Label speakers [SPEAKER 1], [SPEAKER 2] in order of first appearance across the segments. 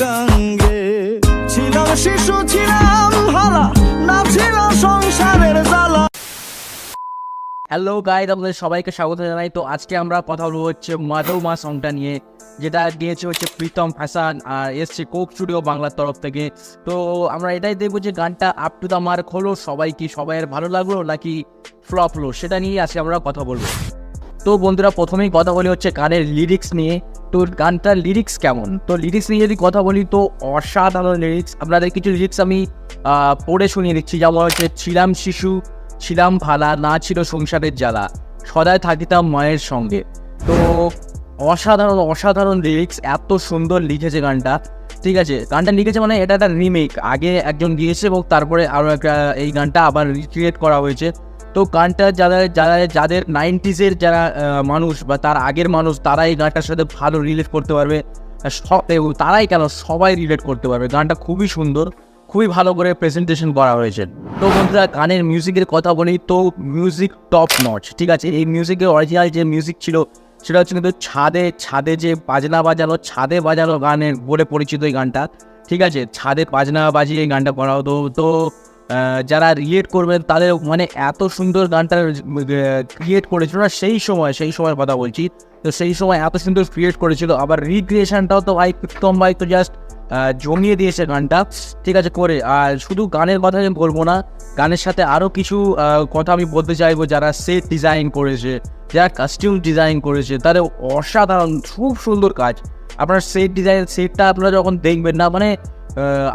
[SPEAKER 1] গাঙ্গে ছিলাম শিশু ছিলাম হারা না ছিল সংসারের জ্বালা।
[SPEAKER 2] হ্যালো গাইজ, আপনাদের সবাইকে স্বাগত জানাই। তো আজকে আমরা কথা বলবো হচ্ছে মাধব মা সংটা নিয়ে, যেটা গিয়েছে হচ্ছে প্রীতম হাসান আর এসছে কোক স্টুডিও বাংলার তরফ থেকে। তো আমরা এটাই দেখবো যে গানটা আপ টু দ্য মার্ক হলো, সবাইয়ের ভালো লাগলো নাকি ফ্লপ হলো, সেটা নিয়ে আজকে আমরা কথা বলবো। তো বন্ধুরা, প্রথমেই কথা বলি হচ্ছে গানের লিরিক্স নিয়ে। তো গানটার লিরিক্স কেমন? তো লিরিক্স নিয়ে যদি কথা বলি তো অসাধারণ লিরিক্স। আপনাদের কিছু লিরিক্স আমি পড়ে শুনিয়ে দিচ্ছি, যেমন হচ্ছে ছিলাম শিশু ছিলাম ভালা না ছিল সংসারের জ্বালা সদায় থাকিতাম মায়ের সঙ্গে। তো অসাধারণ লিরিক্স, এত সুন্দর লিখেছে গানটা। ঠিক আছে, গানটা লিখেছে মানে এটা একটা রিমেক, আগে একজন গিয়েছে এবং তারপরে আরও একটা এই গানটা আবার রিক্রিয়েট করা হয়েছে। তো গানটা যাদের 90s যারা মানুষ বা তার আগের মানুষ, তারা এই গানটার সাথে ভালো রিলেট করতে পারবে। তারাই কেন, সবাই রিলেট করতে পারবে। গানটা খুবই সুন্দর, খুবই ভালো করে প্রেজেন্টেশন করা হয়েছে। তো বন্ধুরা, গানের মিউজিকের কথা বলি তো মিউজিক টপ নচ। ঠিক আছে, এই মিউজিকের অরিজিনাল যে মিউজিক ছিল সেটা হচ্ছে কিন্তু ছাদে যে ছাদে বাজানো গানের বলে পরিচিত এই গানটা। ঠিক আছে, ছাদে বাজনা বাজিয়ে এই গানটা করা হতো। তো যারা রিলেট করবেন তাদের মানে এত সুন্দর গানটা ক্রিয়েট করেছিল না সেই সময়ের কথা বলছি। তো সেই সময় এত সুন্দর ক্রিয়েট করেছিল, আবার রিক্রিয়েশনটাও তো ভাই প্রীতম ভাই তো জাস্ট জমিয়ে দিয়েছে গানটা। ঠিক আছে করে, আর শুধু গানের কথা আমি বলবো না, গানের সাথে আরও কিছু কথা আমি বলতে চাইবো। যারা সেট ডিজাইন করেছে, যারা কাস্টিউম ডিজাইন করেছে, তাদের অসাধারণ খুব সুন্দর কাজ। আপনার সেটটা আপনারা যখন দেখবেন না, মানে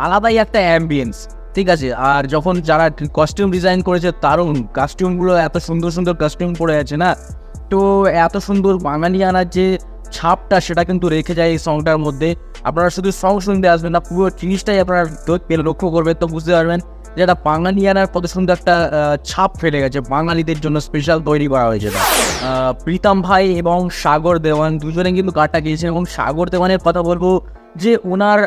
[SPEAKER 2] আলাদাই একটা অ্যাম্বিয়েন্স। ঠিক আছে, আর যখন যারা কস্টিউম ডিজাইন করেছে দারুণ, কাস্টিউমগুলো এত সুন্দর কাস্টিউম পরে আছে না, তো এত সুন্দর বাঙালিয়ানার যে ছাপটা সেটা কিন্তু রেখে যায় এই সংটার মধ্যে। আপনারা শুধু সং শুনতে আসবেন না, পুরো জিনিসটাই আপনারা লক্ষ্য করবেন তো বুঝতে পারবেন যে একটা বাঙালিয়ানার কত সুন্দর একটা ছাপ ফেলে গেছে, বাঙালিদের জন্য স্পেশাল তৈরি করা হয়েছে। প্রীতম ভাই এবং সাগর দেওয়ান দুজনে কিন্তু গানটা গিয়েছেন। এবং সাগর দেওয়ানের কথা বলবো যে ওনার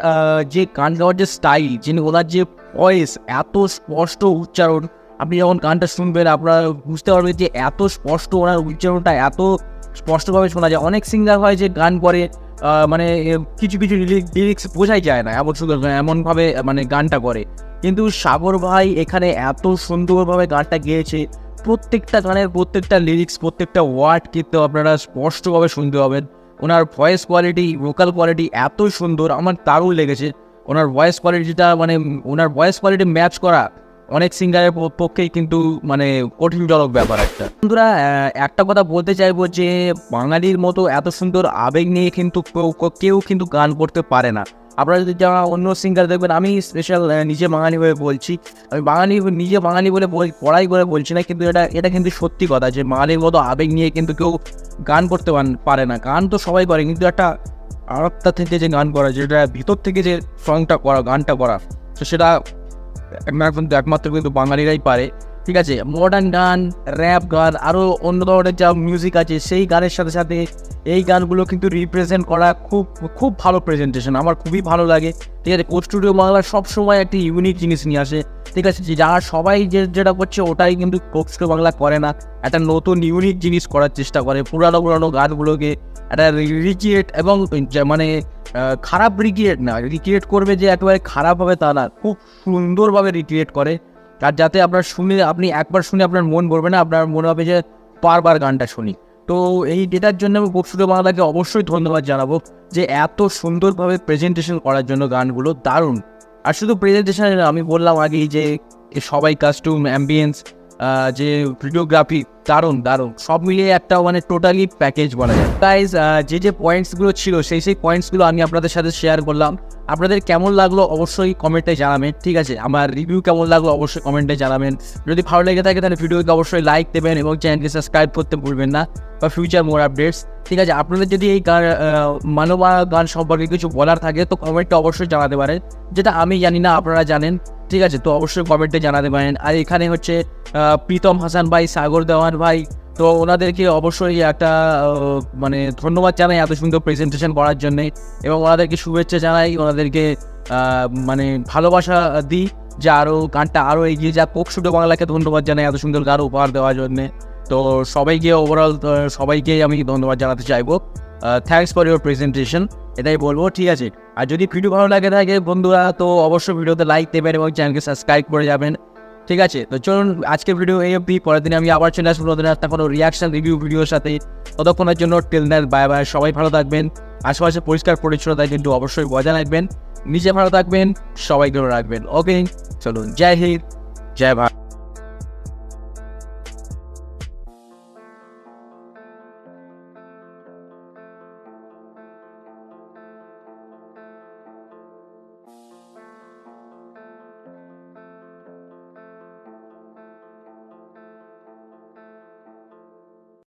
[SPEAKER 2] যে গান গাওয়ার যে স্টাইল, ওনার যে ভয়েস, এত স্পষ্ট উচ্চারণ, আপনি যখন গানটা শুনবেন আপনারা বুঝতে পারবেন যে এত স্পষ্ট ওনার উচ্চারণটা, এত স্পষ্টভাবে শোনা যায়। অনেক সিঙ্গার হয় যে গান করে মানে কিছু লিরিক্স বোঝাই যায় না, এমনভাবে মানে গানটা করে, কিন্তু সাগর ভাই এখানে এত সুন্দরভাবে গানটা গেয়েছে। প্রত্যেকটা গানের প্রত্যেকটা লিরিক্স, প্রত্যেকটা ওয়ার্ড কিন্তু আপনারা স্পষ্টভাবে শুনতে পাবেন। ওনার ভয়েস কোয়ালিটি, ভোকাল কোয়ালিটি এত সুন্দর, আমার দারুণ লেগেছে। ওনার ভয়েস কোয়ালিটি ম্যাচ করা অনেক সিঙ্গারের পক্ষেই কিন্তু মানে কঠিনজনক ব্যাপার একটা। বন্ধুরা, একটা কথা বলতে চাইবো যে বাঙালির মতো এত সুন্দর আবেগ নিয়ে কিন্তু কেউ কিন্তু গান করতে পারে না। আপনারা যদি যারা অন্য সিঙ্গার দেখবেন, আমি স্পেশাল নিজে বাঙালি হয়ে বলছি, আমি নিজে বাঙালি বলে পড়াই করে বলছি না, কিন্তু এটা কিন্তু সত্যি কথা যে বাঙালির মতো আবেগ নিয়ে কিন্তু কেউ গান করতে পারে না। গান তো সবাই করে, কিন্তু একটা আত্মা থেকে যে গান করা, যেটা ভিতর থেকে যে সংটা করা, গানটা করা, তো সেটা একমাত্র কিন্তু বাঙালিরাই পারে। ঠিক আছে, মডার্ন গান, র্যাপ গান, আরও অন্য ধরনের যা মিউজিক আছে সেই গানের সাথে সাথে এই গানগুলো কিন্তু রিপ্রেজেন্ট করা খুব ভালো প্রেজেন্টেশন, আমার খুবই ভালো লাগে। ঠিক আছে, কোক স্টুডিও বাংলা সবসময় একটি ইউনিক জিনিস নিয়ে আসে। ঠিক আছে, যারা সবাই যেটা করছে ওটাই কিন্তু কোক স্টুডিও বাংলা করে না, একটা নতুন ইউনিক জিনিস করার চেষ্টা করে। পুরানো গানগুলোকে একটা রিক্রিয়েট, এবং মানে খারাপ রিক্রিয়েট করবে যে একেবারে খারাপ হবে তা না, খুব সুন্দরভাবে রিক্রিয়েট করে। আর যাতে আপনি একবার শুনে আপনার মন ভরবে না, আপনার মনে হবে যে বারবার গানটা শুনি। তো এই ডেটার জন্য আমি কোক স্টুডিও বাংলাকে অবশ্যই ধন্যবাদ জানাবো যে এত সুন্দরভাবে প্রেজেন্টেশন করার জন্য গানগুলো দারুণ। আর শুধু প্রেজেন্টেশন, আমি বললাম আগেই যে সবাই কাস্টিউম, অ্যাম্বিয়েন্স, যে ভিডিওগ্রাফি দারুণ, সব মিলিয়ে একটা মানে টোটালি প্যাকেজ বলা যায়। গাইজ, যে পয়েন্টসগুলো ছিল সেই পয়েন্টসগুলো আমি আপনাদের সাথে শেয়ার করলাম। আপনাদের কেমন লাগলো অবশ্যই কমেন্টে জানাবেন। ঠিক আছে, আমার রিভিউ কেমন লাগলো অবশ্যই কমেন্টে জানাবেন। যদি ভালো লেগে থাকে তাহলে ভিডিওকে অবশ্যই লাইক দেবেন এবং চ্যানেলকে সাবস্ক্রাইব করতে ভুলবেন না, বা ফিউচার মোর আপডেটস। ঠিক আছে, আপনাদের যদি এই মানবা গান সম্পর্কে কিছু বলার থাকে তো কমেন্টে অবশ্যই জানাতে পারেন, যেটা আমি জানি না আপনারা জানেন। ঠিক আছে, তো অবশ্যই কমেন্টে জানাতে পারেন। আর এখানে হচ্ছে প্রীতম হাসান ভাই, সাগর দেওয়ান ভাই, তো ওনাদেরকে অবশ্যই একটা মানে ধন্যবাদ জানাই এত সুন্দর প্রেজেন্টেশন করার জন্যে, এবং ওনাদেরকে শুভেচ্ছা জানাই, ওনাদেরকে মানে ভালোবাসা দিই যে গানটা আরও এগিয়ে যাক। কোক স্টুডিও বাংলাকে ধন্যবাদ জানাই এত সুন্দর গান উপহার দেওয়ার জন্যে। তো সবাইকে ওভারঅল সবাইকেই আমি ধন্যবাদ জানাতে চাইবো। Thanks for your presentation. এটাই বলবো, ঠিক আছে। আর যদি ভিডিও ভালো লাগে থাকে বন্ধুরা, তো অবশ্যই ভিডিওতে লাইক দেবেন এবং চ্যানেলকে সাবস্ক্রাইব করে যাবেন, ঠিক আছে। তো চলুন আজকের ভিডিও এই অবধি, পরের দিনে আমি আবার চলে আসবো নতুন একটা কোনো রিয়াকশন রিভিউ ভিডিওর সাথে। ততক্ষণের জন্য টিল দেন, বাই বাই, সবাই ভালো থাকবেন, আশেপাশে পরিষ্কার পরিচ্ছন্নতা কিন্তু অবশ্যই বজায় রাখবেন, নিজে ভালো থাকবেন, সবাইকে ভালো রাখবেন। ওকে, চলুন, জয় হিন্দ, জয় ভারত।